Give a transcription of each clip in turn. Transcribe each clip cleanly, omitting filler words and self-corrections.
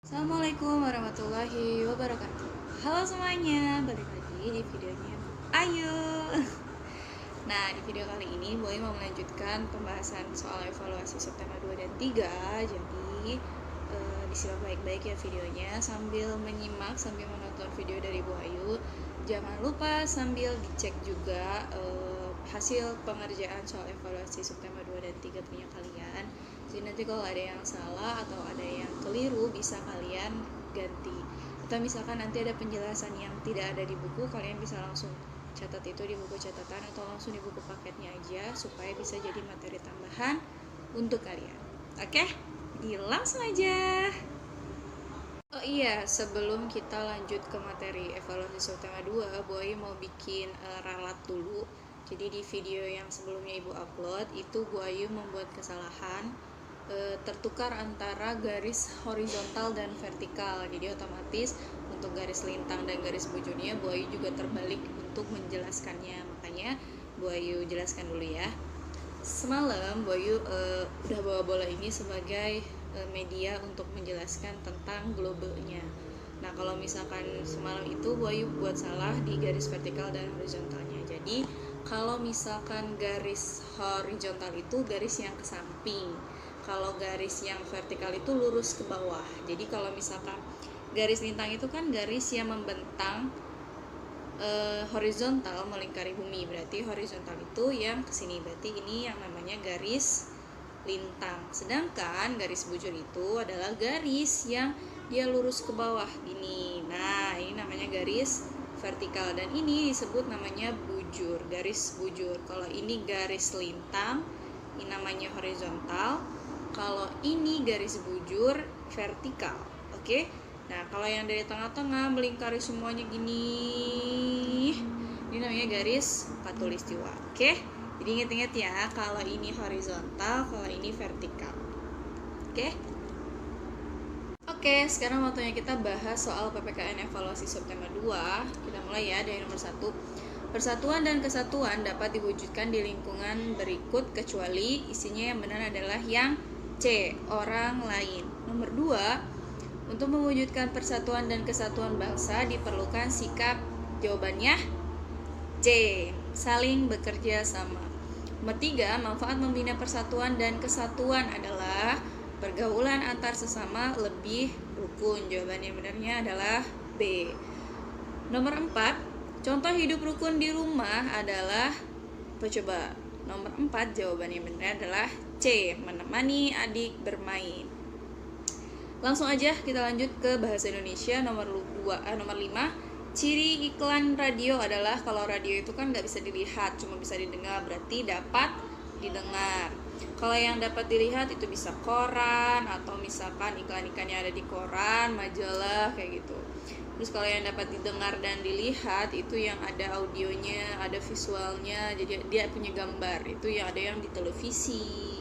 Assalamualaikum warahmatullahi wabarakatuh. Halo semuanya, balik lagi di videonya Ayu. Nah, di video kali ini Boy mau melanjutkan pembahasan soal evaluasi September 2 dan 3. Jadi disimak baik-baik ya videonya sambil menyimak, sambil menonton video dari Bu Ayu. Jangan lupa sambil dicek juga hasil pengerjaan soal evaluasi September 2 dan 3 punya kalian. Jadi nanti kalau ada yang salah atau ada yang keliru bisa kalian ganti. Atau misalkan nanti ada penjelasan yang tidak ada di buku, kalian bisa langsung catat itu di buku catatan atau langsung di buku paketnya aja supaya bisa jadi materi tambahan untuk kalian. Oke? Jadi langsung aja. Oh iya, sebelum kita lanjut ke materi evaluasi September 2, Boy mau bikin ralat dulu. Jadi di video yang sebelumnya Ibu upload, itu Bu Ayu membuat kesalahan tertukar antara garis horizontal dan vertikal. Jadi otomatis untuk garis lintang dan garis bujurnya Bu Ayu juga terbalik untuk menjelaskannya. Makanya Bu Ayu jelaskan dulu ya. Semalam Bu Ayu udah bawa bola ini sebagai media untuk menjelaskan tentang globenya. Nah, kalau misalkan semalam itu Bu Ayu buat salah di garis vertikal dan horizontalnya. Jadi kalau misalkan garis horizontal itu garis yang ke samping, kalau garis yang vertikal itu lurus ke bawah. Jadi kalau misalkan garis lintang itu kan garis yang membentang horizontal melingkari bumi, berarti horizontal itu yang kesini, berarti ini yang namanya garis lintang. Sedangkan garis bujur itu adalah garis yang dia lurus ke bawah ini. Nah, ini namanya garis vertikal dan ini disebut namanya bujur, garis bujur. Kalau ini garis lintang, ini namanya horizontal. Kalau ini garis bujur, vertikal. Oke? Nah, kalau yang dari tengah-tengah melingkari semuanya gini, ini namanya garis khatulistiwa. Oke? Jadi ingat-ingat ya, kalau ini horizontal, kalau ini vertikal. Oke? Oke, sekarang waktunya kita bahas soal PPKN evaluasi September 2. Kita mulai ya dari nomor 1. Persatuan dan kesatuan dapat diwujudkan di lingkungan berikut kecuali isinya yang benar adalah yang C, orang lain. Nomor 2, untuk mewujudkan persatuan dan kesatuan bangsa diperlukan sikap, jawabannya C, saling bekerja sama. Nomor 3, manfaat membina persatuan dan kesatuan adalah pergaulan antar sesama lebih rukun. Jawabannya benarnya adalah B. Nomor 4, contoh hidup rukun di rumah adalah apa coba? Nomor 4 jawabannya benar adalah C, menemani adik bermain. Langsung aja kita lanjut ke bahasa Indonesia. Nomor 5, ciri iklan radio adalah kalau radio itu kan nggak bisa dilihat, cuma bisa didengar, berarti dapat didengar. Kalau yang dapat dilihat itu bisa koran atau misalkan iklan-iklan yang ada di koran, majalah kayak gitu. Terus kalau yang dapat didengar dan dilihat itu yang ada audionya, ada visualnya, jadi dia punya gambar. Itu yang ada yang di televisi.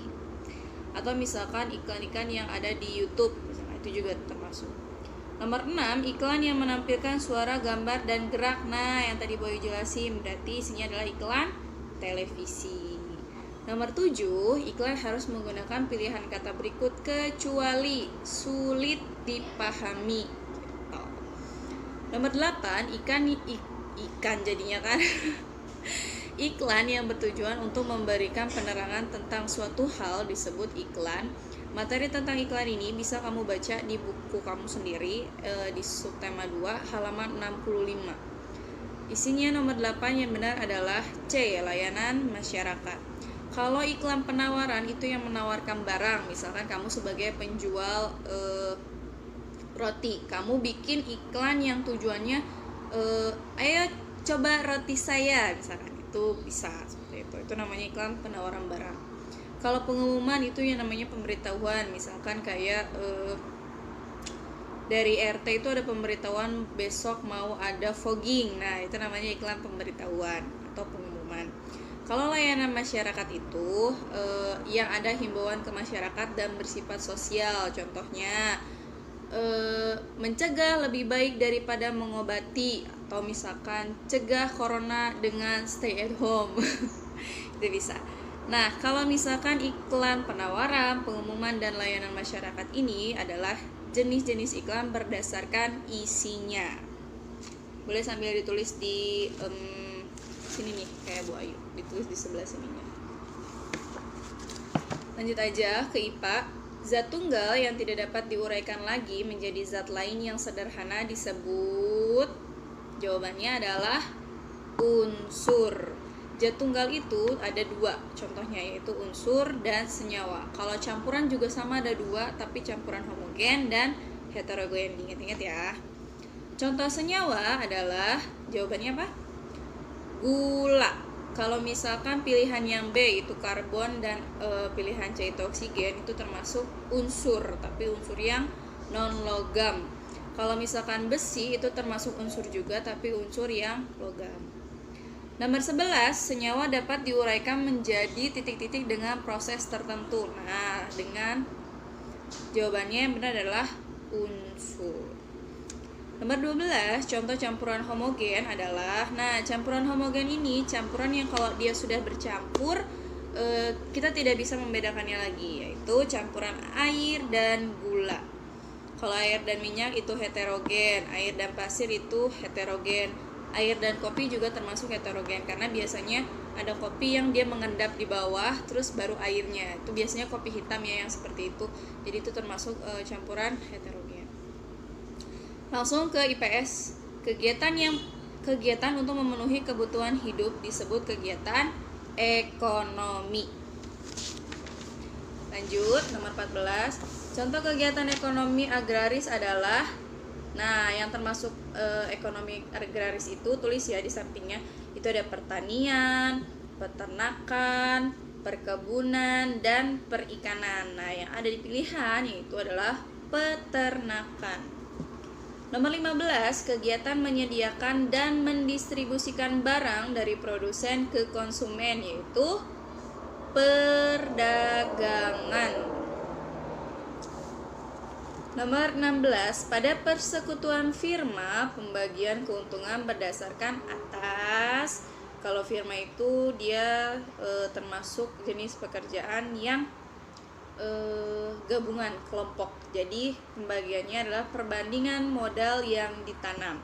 Atau misalkan iklan-iklan yang ada di YouTube, misalnya, itu juga termasuk. Nomor 6, iklan yang menampilkan suara, gambar, dan gerak. Nah, yang tadi Boy jelasin, berarti isinya adalah iklan televisi. Nomor 7, iklan harus menggunakan pilihan kata berikut kecuali sulit dipahami. Nomor 8, ikan jadinya kan. Iklan yang bertujuan untuk memberikan penerangan tentang suatu hal disebut iklan. Materi tentang iklan ini bisa kamu baca di buku kamu sendiri di Subtema 2 halaman 65. Isinya nomor 8 yang benar adalah C, layanan masyarakat. Kalau iklan penawaran itu yang menawarkan barang, misalkan kamu sebagai penjual roti, kamu bikin iklan yang tujuannya ayo coba roti saya, misalkan, itu bisa seperti itu namanya iklan penawaran barang. Kalau pengumuman itu yang namanya pemberitahuan, misalkan kayak dari RT itu ada pemberitahuan besok mau ada fogging, nah itu namanya iklan pemberitahuan atau pengumuman. Kalau layanan masyarakat itu yang ada himbauan ke masyarakat dan bersifat sosial, contohnya mencegah lebih baik daripada mengobati, atau misalkan cegah corona dengan stay at home. Itu bisa. Nah, kalau misalkan iklan penawaran, pengumuman, dan layanan masyarakat ini adalah jenis-jenis iklan berdasarkan isinya. Boleh sambil ditulis di sini nih, kayak Bu Ayu, ditulis di sebelah sininya. Lanjut aja ke IPA. Zat tunggal yang tidak dapat diuraikan lagi menjadi zat lain yang sederhana disebut, jawabannya adalah unsur. Zat tunggal itu ada dua contohnya, yaitu unsur dan senyawa. Kalau campuran juga sama ada dua, tapi campuran homogen dan heterogen. Ingat-ingat ya. Contoh senyawa adalah, jawabannya apa? Gula. Kalau misalkan pilihan yang B itu karbon dan pilihan C itu oksigen, itu termasuk unsur, tapi unsur yang non logam. Kalau misalkan besi itu termasuk unsur juga, tapi unsur yang logam. Nomor 11, senyawa dapat diuraikan menjadi titik-titik dengan proses tertentu. Nah, dengan jawabannya yang benar adalah unsur. Nomor 12, contoh campuran homogen adalah, nah campuran homogen ini campuran yang kalau dia sudah bercampur kita tidak bisa membedakannya lagi, yaitu campuran air dan gula. Kalau air dan minyak itu heterogen, air dan pasir itu heterogen. Air dan kopi juga termasuk heterogen, karena biasanya ada kopi yang dia mengendap di bawah terus baru airnya. Itu biasanya kopi hitam ya yang seperti itu. Jadi itu termasuk campuran heterogen. Langsung ke IPS. Kegiatan untuk memenuhi kebutuhan hidup disebut kegiatan ekonomi. Lanjut, nomor 14. Contoh kegiatan ekonomi agraris adalah, nah, yang termasuk ekonomi agraris itu tulis ya di sampingnya. Itu ada pertanian, peternakan, perkebunan, dan perikanan. Nah, yang ada di pilihan yaitu adalah peternakan. Nomor 15, kegiatan menyediakan dan mendistribusikan barang dari produsen ke konsumen, yaitu perdagangan. Nomor 16, pada persekutuan firma, pembagian keuntungan berdasarkan atas. Kalau firma itu dia termasuk jenis pekerjaan yang gabungan kelompok. Jadi pembagiannya adalah perbandingan modal yang ditanam.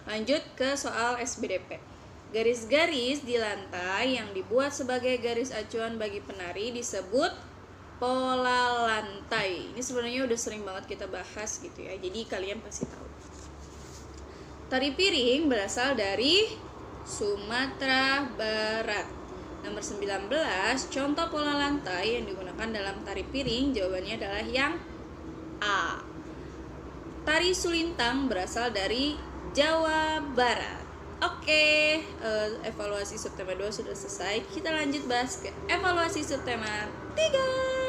Lanjut ke soal SBDP. Garis-garis di lantai yang dibuat sebagai garis acuan bagi penari disebut pola lantai. Ini sebenarnya udah sering banget kita bahas gitu ya, jadi kalian pasti tahu. Tari piring berasal dari Sumatera Barat. Nomor 19, contoh pola lantai yang digunakan dalam tari piring, jawabannya adalah yang A. Tari sulintang berasal dari Jawa Barat. Oke, evaluasi subtema 2 sudah selesai. Kita lanjut bahas ke evaluasi subtema 3.